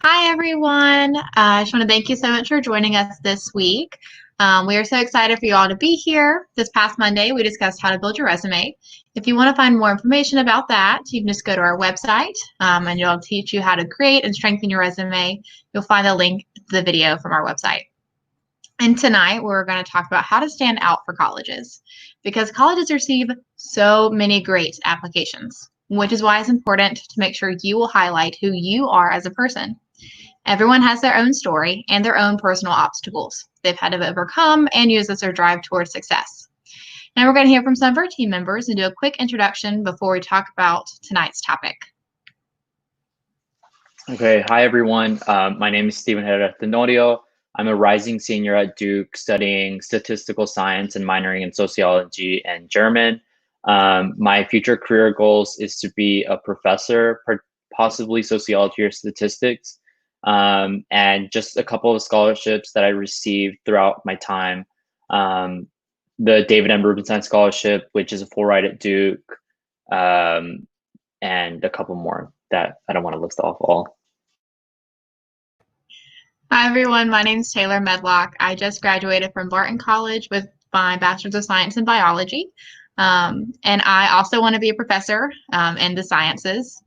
Hi, everyone. I just want to thank you so much for joining us this week. We are so excited for you all to be here. This past Monday, we discussed how to build your resume. If you want to find more information about that, you can just go to our website and it'll teach you how to create and strengthen your resume. You'll find the link to the video from our website. And tonight, we're going to talk about how to stand out for colleges because colleges receive so many great applications, which is why it's important to make sure you will highlight who you are as a person. Everyone has their own story and their own personal obstacles they've had to overcome and use as their drive towards success. Now we're going to hear from some of our team members and do a quick introduction before we talk about tonight's topic. Okay, hi everyone. My name is Steven Herrera Tenorio. I'm a rising senior at Duke studying statistical science and minoring in sociology and German. My future career goals is to be a professor, possibly sociology or statistics, and just a couple of scholarships that I received throughout my time. The David M. Rubenstein Scholarship, which is a full ride at Duke, and a couple more that I don't want to list off all. Hi everyone, my name is Taylor Medlock. I just graduated from Barton College with my Bachelor's of Science in Biology. And I also want to be a professor in the sciences.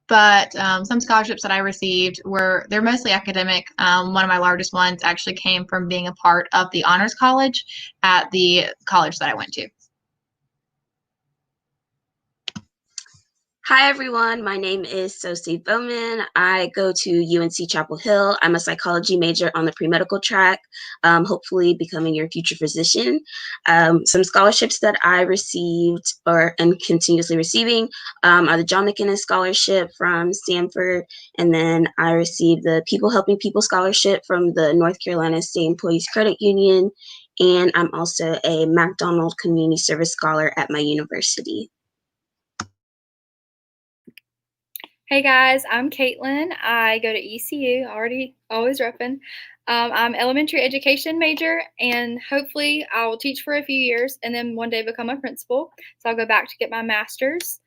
But some scholarships that I received they're mostly academic. One of my largest ones actually came from being a part of the Honors College at the college that I went to. Hi, everyone. My name is Sosie Bowman. I go to UNC Chapel Hill. I'm a psychology major on the pre-medical track, hopefully becoming your future physician. Some scholarships that I received and continuously receiving are the John McInnes Scholarship from Stanford, and then I received the People Helping People Scholarship from the North Carolina State Employees Credit Union, and I'm also a McDonald Community Service Scholar at my university. Hey guys, I'm Caitlin. I go to ECU, always repping. I'm elementary education major, and hopefully I will teach for a few years and then one day become a principal. So I'll go back to get my master's.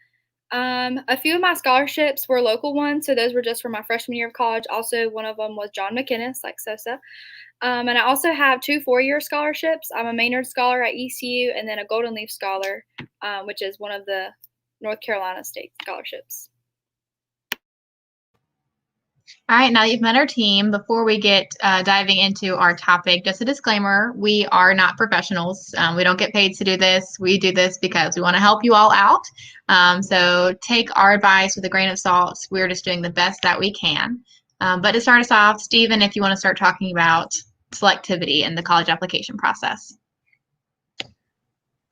A few of my scholarships were local ones, so those were just for my freshman year of college. Also, one of them was John McInnes, like Sosa. And I also have 2 4-year scholarships. I'm a Maynard Scholar at ECU and then a Golden Leaf Scholar, which is one of the North Carolina State scholarships. All right, now that you've met our team, before we get diving into our topic, just a disclaimer, we are not professionals. We don't get paid to do this. We do this because we want to help you all out. So take our advice with a grain of salt. We're just doing the best that we can. But to start us off, Stephen, if you want to start talking about selectivity in the college application process.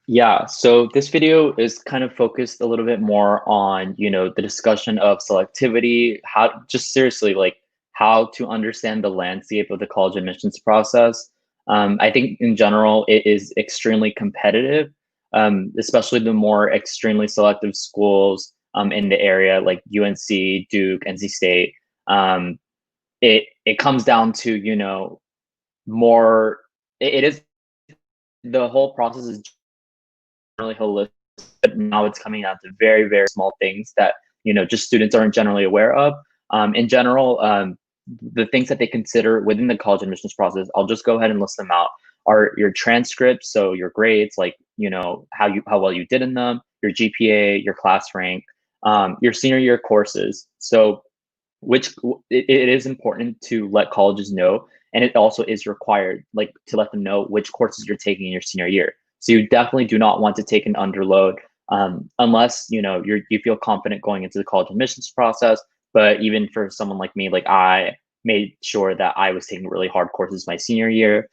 Yeah, so this video is kind of focused a little bit more on, the discussion of selectivity, just seriously, like how to understand the landscape of the college admissions process. I think in general, it is extremely competitive, especially the more extremely selective schools in the area like UNC, Duke, NC State. It comes down to, more, it is, the whole process is really holistic, but now it's coming down to very, very small things that, just students aren't generally aware of. In general, the things that they consider within the college admissions process, I'll just go ahead and list them out, are your transcripts, so your grades, like, how well you did in them, your GPA, your class rank, your senior year courses. So it is important to let colleges know, and it also is required, like, to let them know which courses you're taking in your senior year. So you definitely do not want to take an underload unless you feel confident going into the college admissions process. But even for someone like me, like, I made sure that I was taking really hard courses my senior year.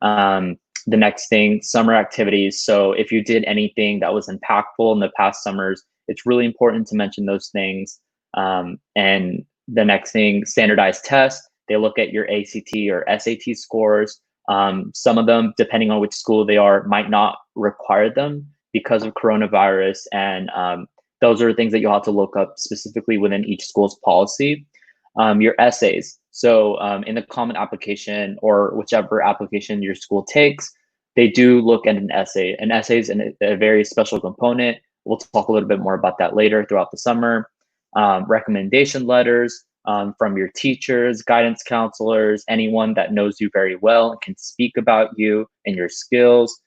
The next thing, summer activities. So if you did anything that was impactful in the past summers, it's really important to mention those things. And the next thing, standardized tests. They look at your ACT or SAT scores. Some of them, depending on which school they are, might not require them because of coronavirus. And those are things that you'll have to look up specifically within each school's policy. Your essays. So in the common application or whichever application your school takes, they do look at an essay. An essay is a very special component. We'll talk a little bit more about that later throughout the summer. Recommendation letters. from your teachers, guidance counselors, anyone that knows you very well and can speak about you and your skills.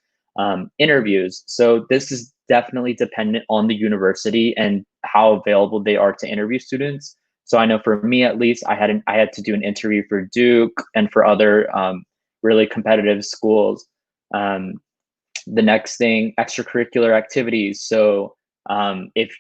Interviews. So this is definitely dependent on the university and how available they are to interview students. So I know for me, at least, I had to do an interview for Duke and for other really competitive schools. The next thing, extracurricular activities. So if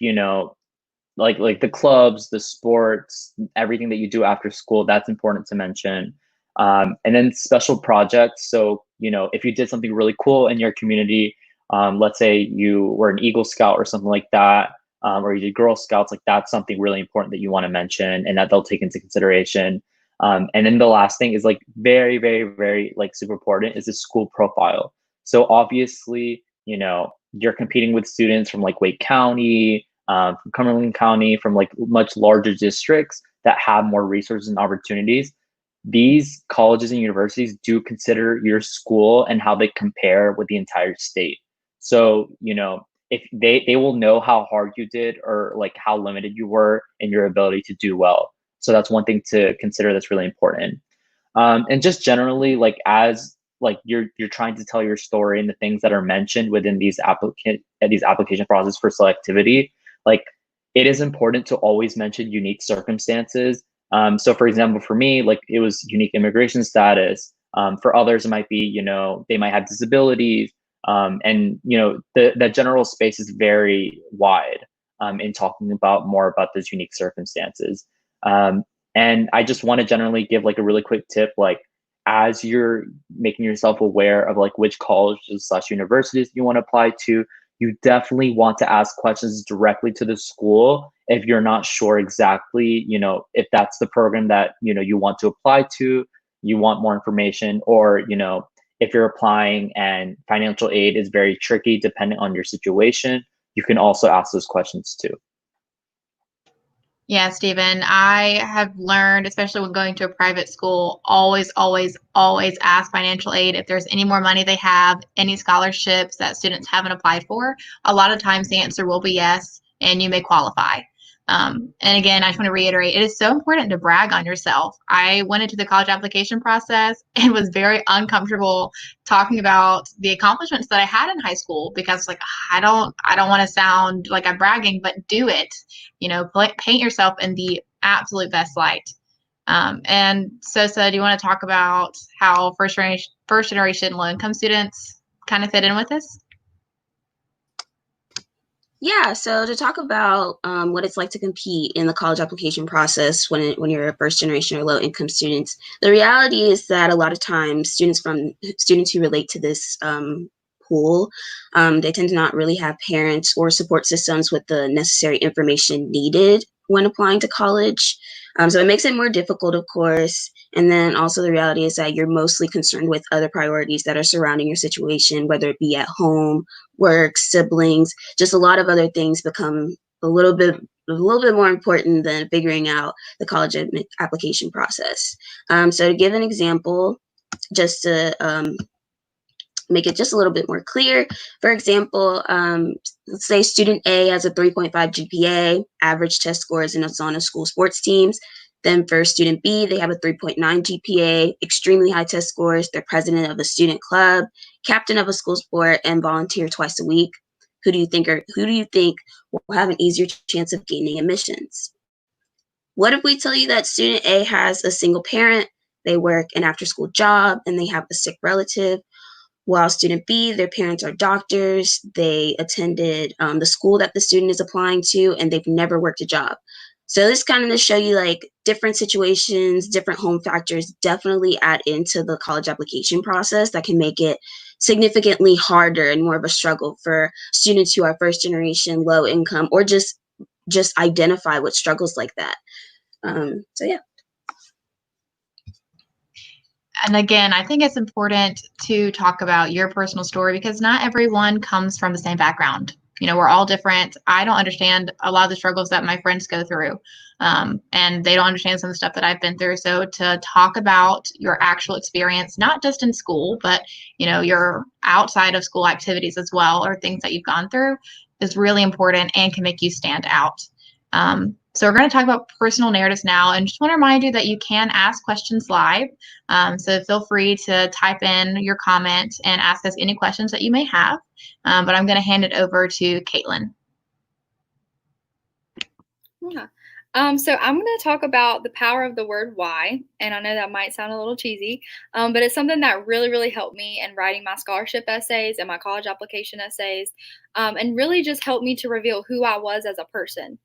like the clubs, the sports, everything that you do after school, that's important to mention. And then special projects. So, if you did something really cool in your community, let's say you were an Eagle Scout or something like that, or you did Girl Scouts, like that's something really important that you want to mention and that they'll take into consideration. And then the last thing is like very, very, very like super important is the school profile. So obviously, you're competing with students from like Wake County, from Cumberland County, from like much larger districts that have more resources and opportunities. These colleges and universities do consider your school and how they compare with the entire state. So, if they will know how hard you did or like how limited you were in your ability to do well. So that's one thing to consider that's really important. And just generally, like as like you're trying to tell your story and the things that are mentioned within these application process for selectivity, like it is important to always mention unique circumstances. So for example, for me, like it was unique immigration status. For others, it might be, they might have disabilities. And the general space is very wide in talking about more about those unique circumstances. And I just want to generally give like a really quick tip, like as you're making yourself aware of like which colleges / universities you want to apply to, you definitely want to ask questions directly to the school if you're not sure exactly, if that's the program that, you want to apply to, you want more information, or, if you're applying and financial aid is very tricky depending on your situation, you can also ask those questions too. Yeah, Stephen, I have learned, especially when going to a private school, always, always, always ask financial aid if there's any more money they have, any scholarships that students haven't applied for. A lot of times the answer will be yes, and you may qualify. And again, I just want to reiterate, it is so important to brag on yourself. I went into the college application process and was very uncomfortable talking about the accomplishments that I had in high school because like, I don't want to sound like I'm bragging, but do it, paint yourself in the absolute best light. And Sosa, do you want to talk about how first generation low income students kind of fit in with this? Yeah, so to talk about what it's like to compete in the college application process when you're a first generation or low income students, the reality is that a lot of times students who relate to this pool, they tend to not really have parents or support systems with the necessary information needed when applying to college. So it makes it more difficult, of course. And then also the reality is that you're mostly concerned with other priorities that are surrounding your situation, whether it be at home, work, siblings, just a lot of other things become a little bit more important than figuring out the college application process. So to give an example, just to make it just a little bit more clear, for example, let's say student A has a 3.5 GPA, average test scores, and it's on a school sports teams. Then for student B, they have a 3.9 GPA, extremely high test scores. They're president of a student club, captain of a school sport, and volunteer twice a week. Who do you think will have an easier chance of gaining admissions? What if we tell you that student A has a single parent, they work an after-school job, and they have a sick relative, while student B, their parents are doctors, they attended the school that the student is applying to, and they've never worked a job. So this kind of to show you like different situations, different home factors definitely add into the college application process that can make it significantly harder and more of a struggle for students who are first generation, low income, or just identify with struggles like that. So yeah. And again, I think it's important to talk about your personal story because not everyone comes from the same background. We're all different. I don't understand a lot of the struggles that my friends go through, and they don't understand some of the stuff that I've been through. So to talk about your actual experience, not just in school, but, your outside of school activities as well, or things that you've gone through is really important and can make you stand out. So we're going to talk about personal narratives now, and just want to remind you that you can ask questions live. So feel free to type in your comment and ask us any questions that you may have. But I'm going to hand it over to Caitlin. Yeah. So I'm going to talk about the power of the word why, and I know that might sound a little cheesy, but it's something that really, really helped me in writing my scholarship essays and my college application essays, and really just helped me to reveal who I was as a person.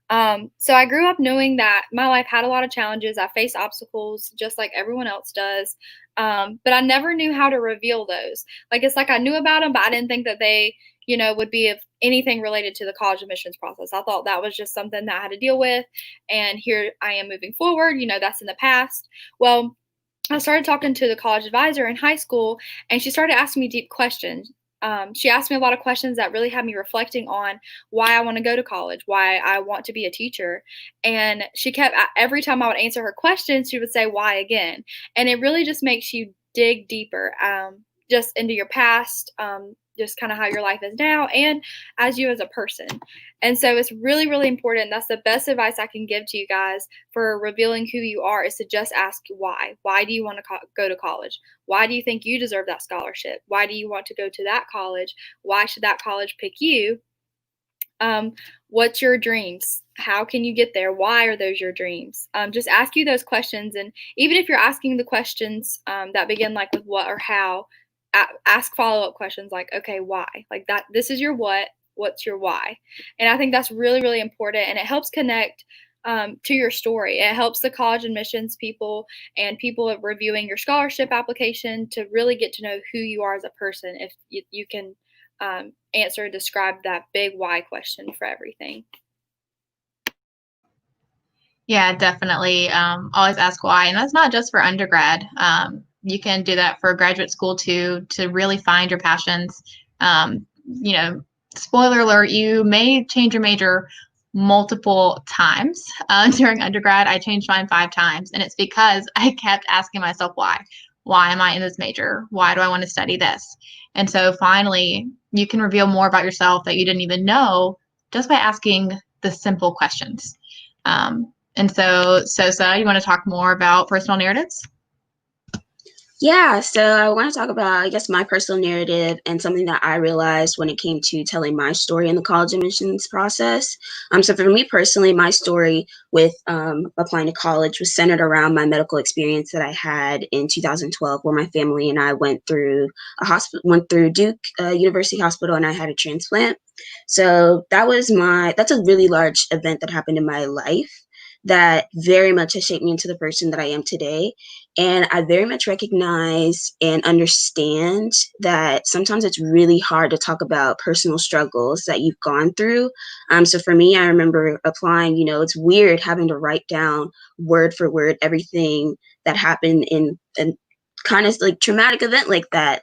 So I grew up knowing that my life had a lot of challenges. I faced obstacles just like everyone else does, but I never knew how to reveal those. Like it's like I knew about them, but I didn't think that they would be of anything related to the college admissions process. I thought that was just something that I had to deal with. And here I am moving forward, that's in the past. Well, I started talking to the college advisor in high school, and she started asking me deep questions. She asked me a lot of questions that really had me reflecting on why I want to go to college, why I want to be a teacher. And she kept, every time I would answer her questions, she would say, why again? And it really just makes you dig deeper, just into your past, just kind of how your life is now, and as you as a person. And so it's really, really important. That's the best advice I can give to you guys for revealing who you are, is to just ask why. Why do you want to go to college? Why do you think you deserve that scholarship? Why do you want to go to that college? Why should that college pick you? What's your dreams? How can you get there? Why are those your dreams? Just ask you those questions. And even if you're asking the questions that begin like with what or how, ask follow-up questions like, okay, why? Like that, this is your what, what's your why? And I think that's really, really important. And it helps connect to your story. It helps the college admissions people and people reviewing your scholarship application to really get to know who you are as a person, if you can describe that big why question for everything. Yeah, definitely. Always ask why. And that's not just for undergrad. You can do that for graduate school too, to really find your passions. Spoiler alert, you may change your major multiple times during undergrad. I changed mine 5 times, and it's because I kept asking myself why. Why am I in this major? Why do I want to study this? And so finally, you can reveal more about yourself that you didn't even know just by asking the simple questions. And so, Sosa, you want to talk more about personal narratives? Yeah, so I want to talk about, I guess, my personal narrative and something that I realized when it came to telling my story in the college admissions process. So for me personally, my story with applying to college was centered around my medical experience that I had in 2012, where my family and I went through Duke University Hospital, and I had a transplant. So that's a really large event that happened in my life that very much has shaped me into the person that I am today. And I very much recognize and understand that sometimes it's really hard to talk about personal struggles that you've gone through. So for me, I remember applying, it's weird having to write down word for word everything that happened in kind of like traumatic event like that,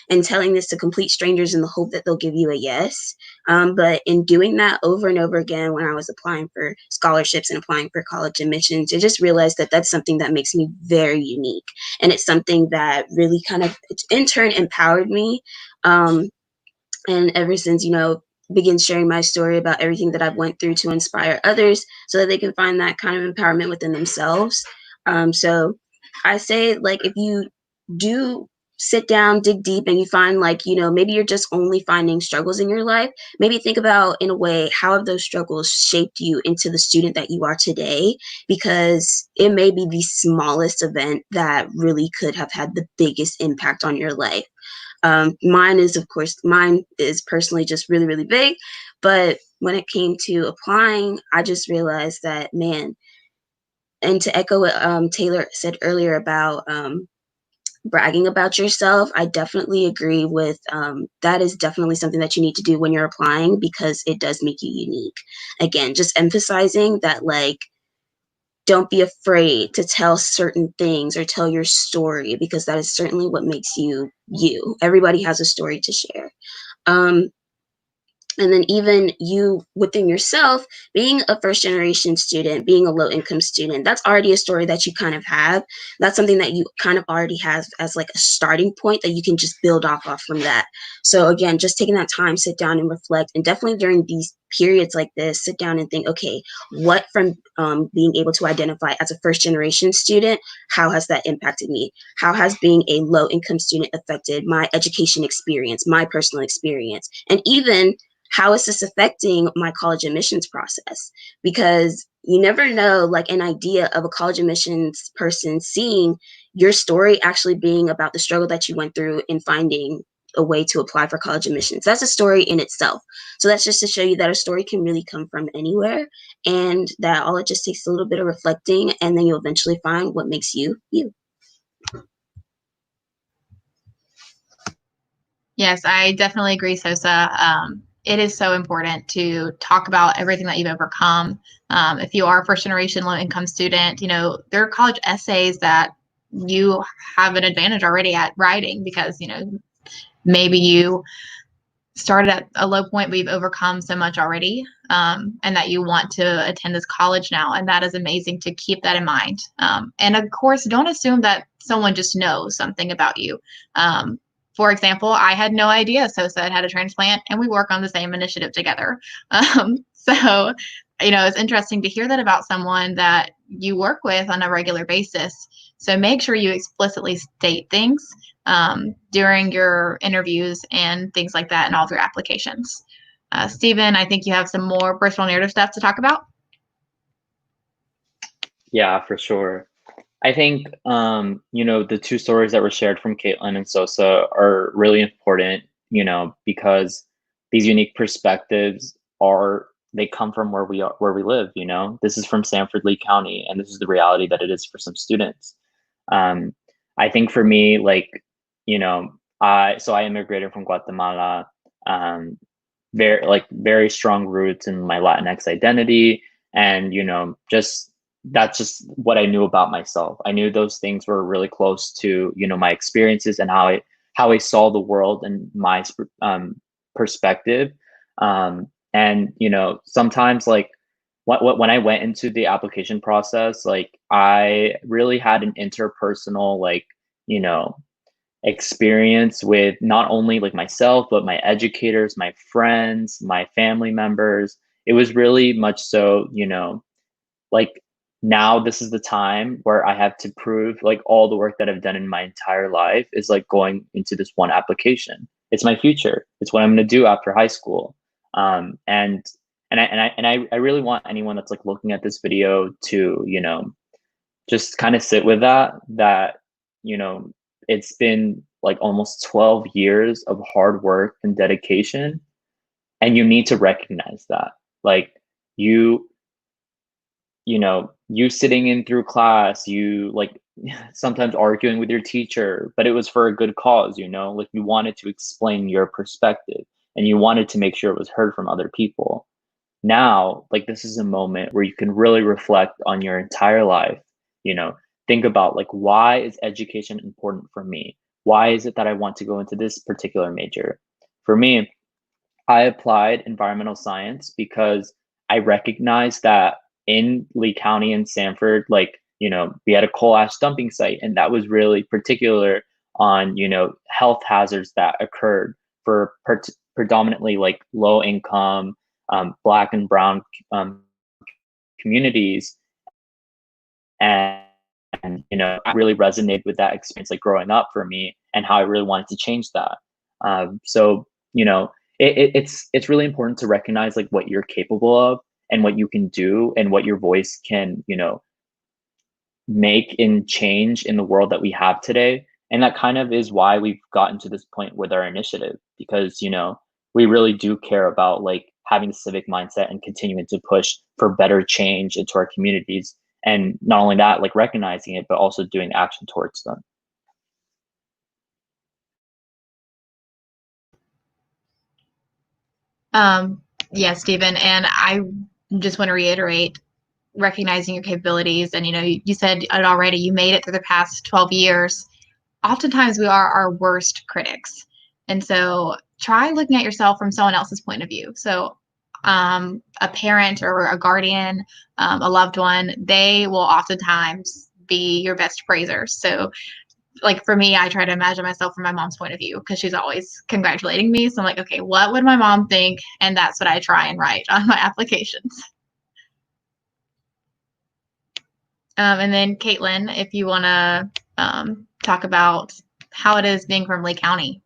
and telling this to complete strangers in the hope that they'll give you a yes. But in doing that over and over again, when I was applying for scholarships and applying for college admissions, I just realized that that's something that makes me very unique. And it's something that really kind of in turn empowered me. And ever since, begin sharing my story about everything that I've went through to inspire others so that they can find that kind of empowerment within themselves. So I say, if you do sit down, dig deep, and you find maybe you're just only finding struggles in your life, maybe think about, in a way, how have those struggles shaped you into the student that you are today? Because it may be the smallest event that really could have had the biggest impact on your life. Mine is personally just really, really big. But when it came to applying, I just realized that, man, and to echo what Taylor said earlier about bragging about yourself, I definitely agree with that is definitely something that you need to do when you're applying, because it does make you unique. Again, just emphasizing that, don't be afraid to tell certain things or tell your story, because that is certainly what makes you you. Everybody has a story to share. And then even you within yourself, being a first generation student, being a low income student, that's already a story that you kind of have. That's something that you kind of already have as a starting point that you can just build off from that. So again, just taking that time, sit down and reflect. And definitely during these periods like this, sit down and think, okay, what from being able to identify as a first generation student, how has that impacted me? How has being a low income student affected my education experience, my personal experience? And even how is this affecting my college admissions process? Because you never know, like an idea of a college admissions person seeing your story actually being about the struggle that you went through in finding a way to apply for college admissions. That's a story in itself. So that's just to show you that a story can really come from anywhere, and that all it just takes a little bit of reflecting, and then you'll eventually find what makes you you. Yes, I definitely agree, Sosa. It is so important to talk about everything that you've overcome. If you are a first generation low income student, there are college essays that you have an advantage already at writing because, maybe you started at a low point, but you've overcome so much already, and that you want to attend this college now. And that is amazing to keep that in mind. And of course, don't assume that someone just knows something about you. For example, I had no idea Sosa had a transplant, and we work on the same initiative together. So, it's interesting to hear that about someone that you work with on a regular basis. So make sure you explicitly state things during your interviews and things like that in all of your applications. Stephen, I think you have some more personal narrative stuff to talk about. Yeah, for sure. I think, the two stories that were shared from Caitlin and Sosa are really important, because these unique perspectives they come from where we live, This is from Sanford Lee County, and this is the reality that it is for some students. I think for me, I immigrated from Guatemala, very strong roots in my Latinx identity, and that's just what I knew about myself. I knew those things were really close to my experiences and how I saw the world and my perspective. And sometimes when I went into the application process, I really had an interpersonal experience with not only myself, but my educators, my friends, my family members. It was really much so, like now this is the time where I have to prove all the work that I've done in my entire life is going into this one application. It's my future. It's what I'm going to do after high school. And I really want anyone that's looking at this video to, just kind of sit with that, it's been almost 12 years of hard work and dedication. And you need to recognize that. You sitting in through class, you sometimes arguing with your teacher, but it was for a good cause, you wanted to explain your perspective and you wanted to make sure it was heard from other people. Now, this is a moment where you can really reflect on your entire life, think about why is education important for me? Why is it that I want to go into this particular major? For me, I applied environmental science because I recognized that in Lee County and Sanford, we had a coal ash dumping site, and that was really particular on, health hazards that occurred for predominantly low income, Black and brown communities. And, I really resonated with that experience, growing up for me, and how I really wanted to change that. So, it's really important to recognize what you're capable of and what you can do and what your voice can, make in change in the world that we have today. And that kind of is why we've gotten to this point with our initiative, because, we really do care about having a civic mindset and continuing to push for better change into our communities. And not only that, recognizing it, but also doing action towards them. Yeah, Stephen, and I just want to reiterate recognizing your capabilities. And, you said it already, you made it through the past 12 years. Oftentimes we are our worst critics. And so try looking at yourself from someone else's point of view. So a parent or a guardian, a loved one, they will oftentimes be your best praisers. So like for me, I try to imagine myself from my mom's point of view because she's always congratulating me. So I'm like, okay, what would my mom think? And that's what I try and write on my applications. And then Caitlin, if you want to talk about how it is being from Lee County.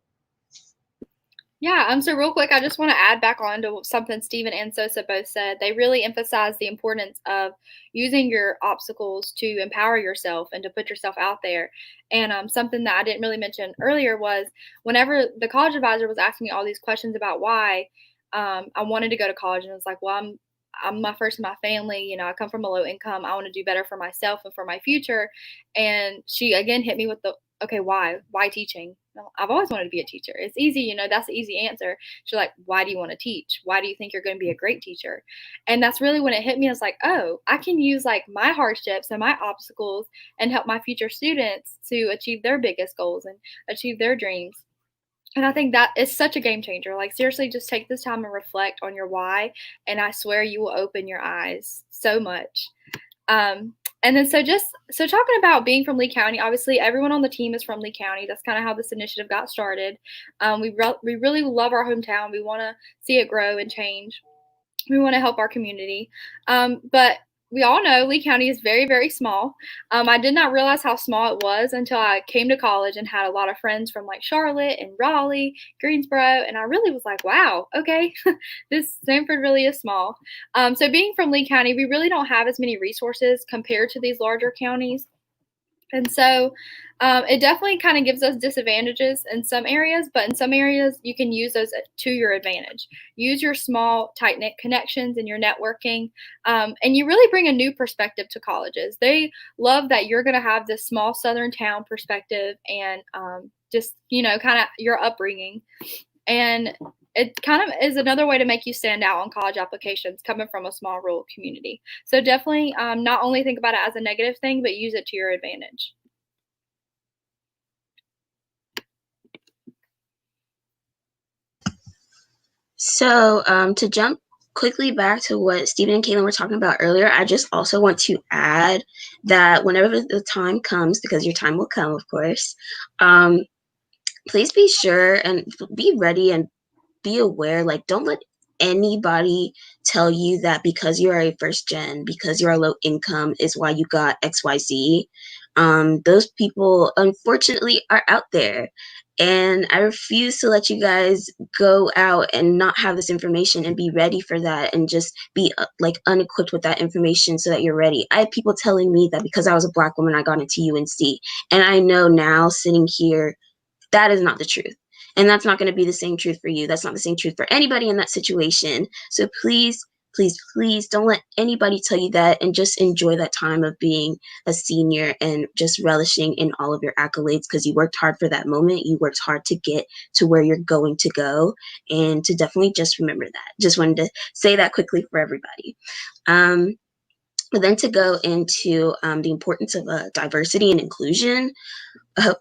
Yeah, so real quick, I just want to add back on to something Stephen and Sosa both said. They really emphasize the importance of using your obstacles to empower yourself and to put yourself out there. And something that I didn't really mention earlier was whenever the college advisor was asking me all these questions about why I wanted to go to college, and it was like, well, I'm my first in my family. You know, I come from a low income. I want to do better for myself and for my future. And she again hit me with the, okay, why? Why teaching? Well, I've always wanted to be a teacher. It's easy, you know, that's the easy answer. She's like, why do you want to teach? Why do you think you're going to be a great teacher? And that's really when it hit me. I was like, oh, I can use like my hardships and my obstacles and help my future students to achieve their biggest goals and achieve their dreams. And I think that is such a game changer. Like, seriously, just take this time and reflect on your why. And I swear you will open your eyes so much. And then so talking about being from Lee County, obviously everyone on the team is from Lee County. That's kind of how this initiative got started. We really love our hometown. We want to see it grow and change. We want to help our community. But we all know Lee County is very, very small. I did not realize how small it was until I came to college and had a lot of friends from like Charlotte and Raleigh, Greensboro, and I really was like, wow, okay, this Sanford really is small. So being from Lee County, we really don't have as many resources compared to these larger counties. And so it definitely kind of gives us disadvantages in some areas, but in some areas you can use those to your advantage. Use your small, tight-knit connections and your networking, and you really bring a new perspective to colleges. They love that you're going to have this small southern town perspective and just, you know, kind of your upbringing. And it kind of is another way to make you stand out on college applications coming from a small rural community. So definitely not only think about it as a negative thing, but use it to your advantage. So to jump quickly back to what Stephen and Caitlin were talking about earlier, I just also want to add that whenever the time comes, because your time will come, of course, please be sure and be ready and be aware, like, don't let anybody tell you that because you're a first gen, because you're a low income is why you got XYZ. Those people, unfortunately, are out there. And I refuse to let you guys go out and not have this information and be ready for that and just be like unequipped with that information so that you're ready. I had people telling me that because I was a Black woman, I got into UNC. And I know now sitting here, that is not the truth. And that's not going to be the same truth for you. That's not the same truth for anybody in that situation. So please, please, please don't let anybody tell you that, and just enjoy that time of being a senior and just relishing in all of your accolades, because you worked hard for that moment. You worked hard to get to where you're going to go, and to definitely just remember that. Just wanted to say that quickly for everybody. But then to go into the importance of diversity and inclusion,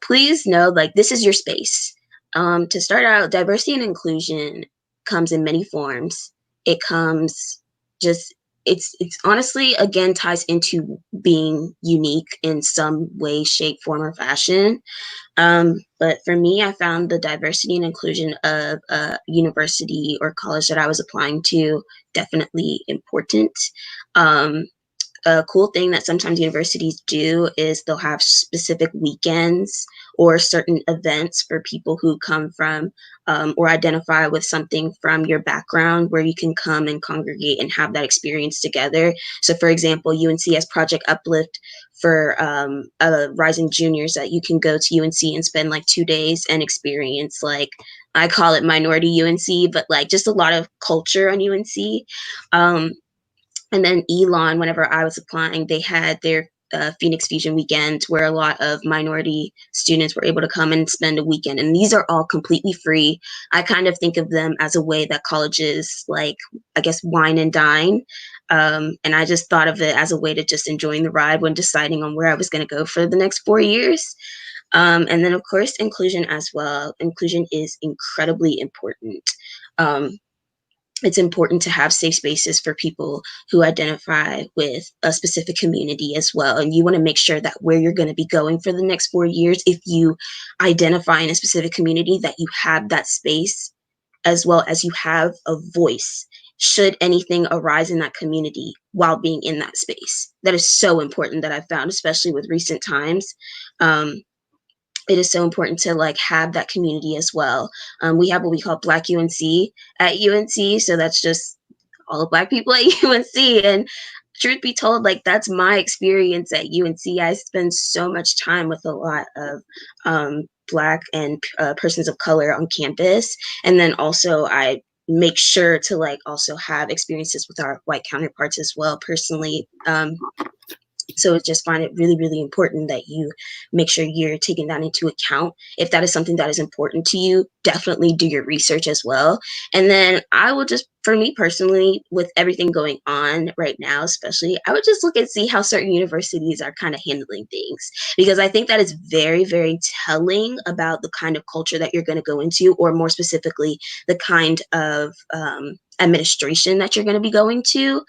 please know, like, this is your space. To start out, diversity and inclusion comes in many forms. It comes just, it's honestly, again, ties into being unique in some way, shape, form, or fashion. But for me, I found the diversity and inclusion of a university or college that I was applying to definitely important. A cool thing that sometimes universities do is they'll have specific weekends or certain events for people who come from or identify with something from your background, where you can come and congregate and have that experience together. So for example, UNC has Project Uplift for rising juniors, that you can go to UNC and spend like 2 days and experience, like, I call it minority UNC, but like just a lot of culture on UNC. And then Elon, whenever I was applying, they had their Phoenix Fusion weekend, where a lot of minority students were able to come and spend a weekend. And these are all completely free. I kind of think of them as a way that colleges, like, I guess, wine and dine. And I just thought of it as a way to just enjoying the ride when deciding on where I was going to go for the next 4 years. And then, of course, inclusion as well. Inclusion is incredibly important. it's important to have safe spaces for people who identify with a specific community as well. And you want to make sure that where you're going to be going for the next 4 years, if you identify in a specific community, that you have that space as well as you have a voice should anything arise in that community while being in that space. That is so important, that I've found, especially with recent times. It is so important to like have that community as well. We have what we call Black UNC at UNC. So that's just all the Black people at UNC. And truth be told, like that's my experience at UNC. I spend so much time with a lot of Black and persons of color on campus. And then also I make sure to like also have experiences with our white counterparts as well personally. So I just find it really, really important that you make sure you're taking that into account. If that is something that is important to you, definitely do your research as well. And then I will just, for me personally, with everything going on right now, especially, I would just look and see how certain universities are kind of handling things, because I think that is very, very telling about the kind of culture that you're going to go into, or more specifically, the kind of administration that you're going to be going to.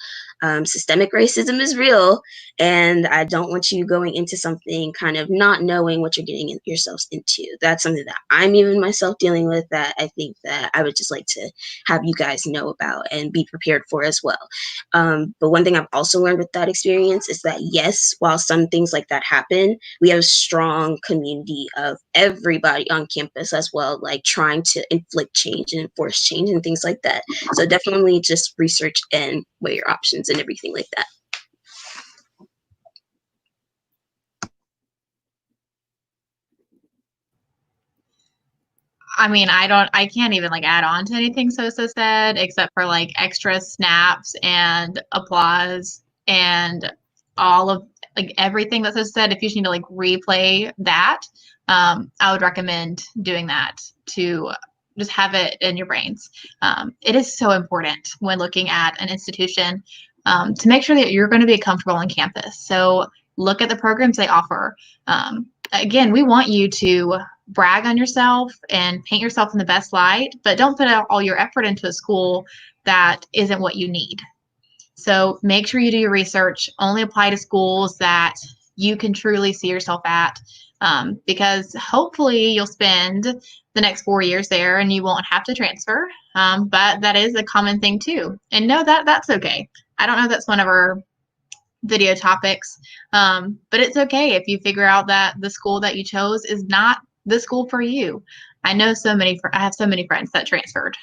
Systemic racism is real, and I don't want you going into something kind of not knowing what you're getting yourselves into. That's something that I'm even myself dealing with, that I think that I would just like to have you guys know about and be prepared for as well. But one thing I've also learned with that experience is that yes, while some things like that happen, we have a strong community of everybody on campus as well, like trying to inflict change and enforce change and things like that. So definitely just research and weigh your options and everything like that. I mean, I can't even like add on to anything Sosa said, except for like extra snaps and applause and all of like everything that Sosa said. If you just need to like replay that, I would recommend doing that to just have it in your brains. It is so important when looking at an institution to make sure that you're going to be comfortable on campus. So look at the programs they offer. Again, we want you to brag on yourself and paint yourself in the best light, but don't put out all your effort into a school that isn't what you need. So make sure you do your research. Only apply to schools that you can truly see yourself at, because hopefully you'll spend the next 4 years there and you won't have to transfer. But that is a common thing too. And know that that's okay. I don't know if that's one of our video topics, but it's okay if you figure out that the school that you chose is not the school for you. I know I have so many friends that transferred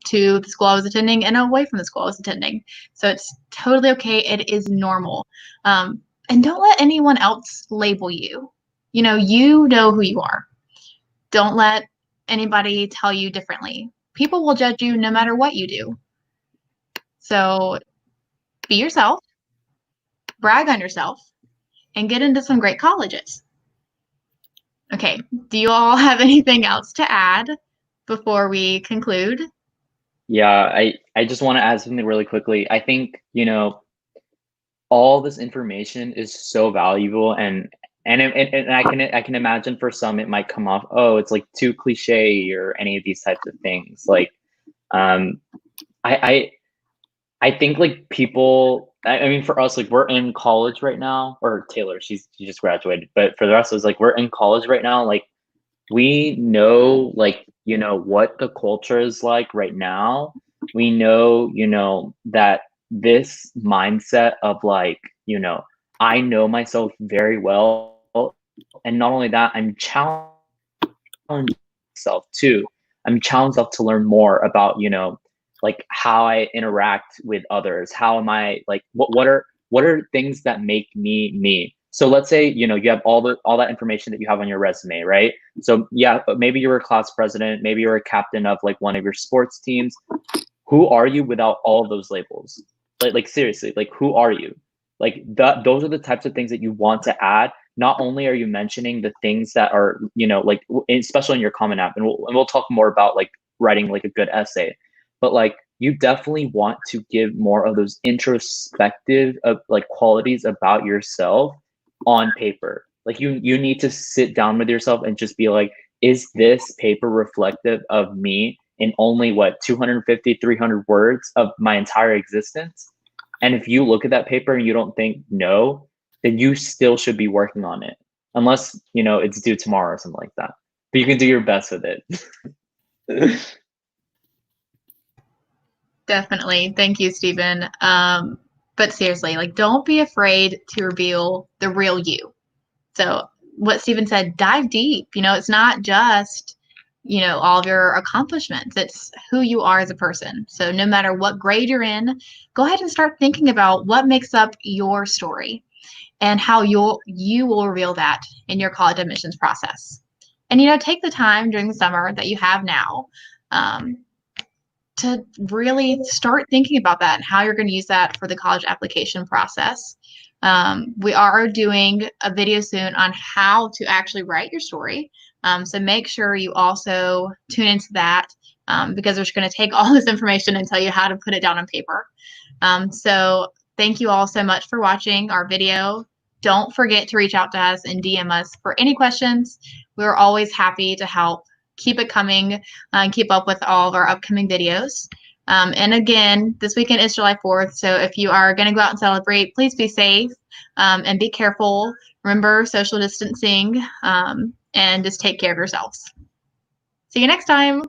to the school I was attending and away from the school I was attending. So it's totally okay. It is normal. And don't let anyone else label you. You know who you are. Don't let anybody tell you differently. People will judge you no matter what you do. So be yourself, brag on yourself, and get into some great colleges. Okay, do you all have anything else to add before we conclude? Yeah, I just want to add something really quickly. I think, all this information is so valuable, and I can imagine for some it might come off, oh, it's like too cliche or any of these types of things. Like, I think like people, I mean, for us, like we're in college right now, or Taylor, she just graduated, but for the rest of us, like we're in college right now. Like we know, like, what the culture is like right now. We know, that this mindset of like, I know myself very well. And not only that, I'm challenging myself too. I'm challenged myself to learn more about, like how I interact with others. How am I like, what are things that make me me? So let's say, you have all that information that you have on your resume, right? So yeah, maybe you're a class president, maybe you're a captain of like one of your sports teams. Who are you without all of those labels? Like seriously, like who are you? Like those are the types of things that you want to add. Not only are you mentioning the things that are, like especially in your Common App, and we'll talk more about like writing like a good essay, but like you definitely want to give more of those introspective of like qualities about yourself on paper. Like you need to sit down with yourself and just be like, is this paper reflective of me? in only 250, 300 words of my entire existence. And if you look at that paper and you don't think no, then you still should be working on it, unless, you know, it's due tomorrow or something like that. But you can do your best with it. Definitely. Thank you, Stephen. But seriously, like, don't be afraid to reveal the real you. So what Stephen said, dive deep. You know, it's not just, you know, all of your accomplishments. It's who you are as a person. So no matter what grade you're in, go ahead and start thinking about what makes up your story and how you will reveal that in your college admissions process. And, you know, take the time during the summer that you have now, to really start thinking about that and how you're going to use that for the college application process. We are doing a video soon on how to actually write your story. So make sure you also tune into that, because we're just going to take all this information and tell you how to put it down on paper. So thank you all so much for watching our video. Don't forget to reach out to us and DM us for any questions. We're always happy to help. Keep it coming and keep up with all of our upcoming videos. And again, this weekend is July 4th. So if you are going to go out and celebrate, please be safe and be careful. Remember social distancing, and just take care of yourselves. See you next time.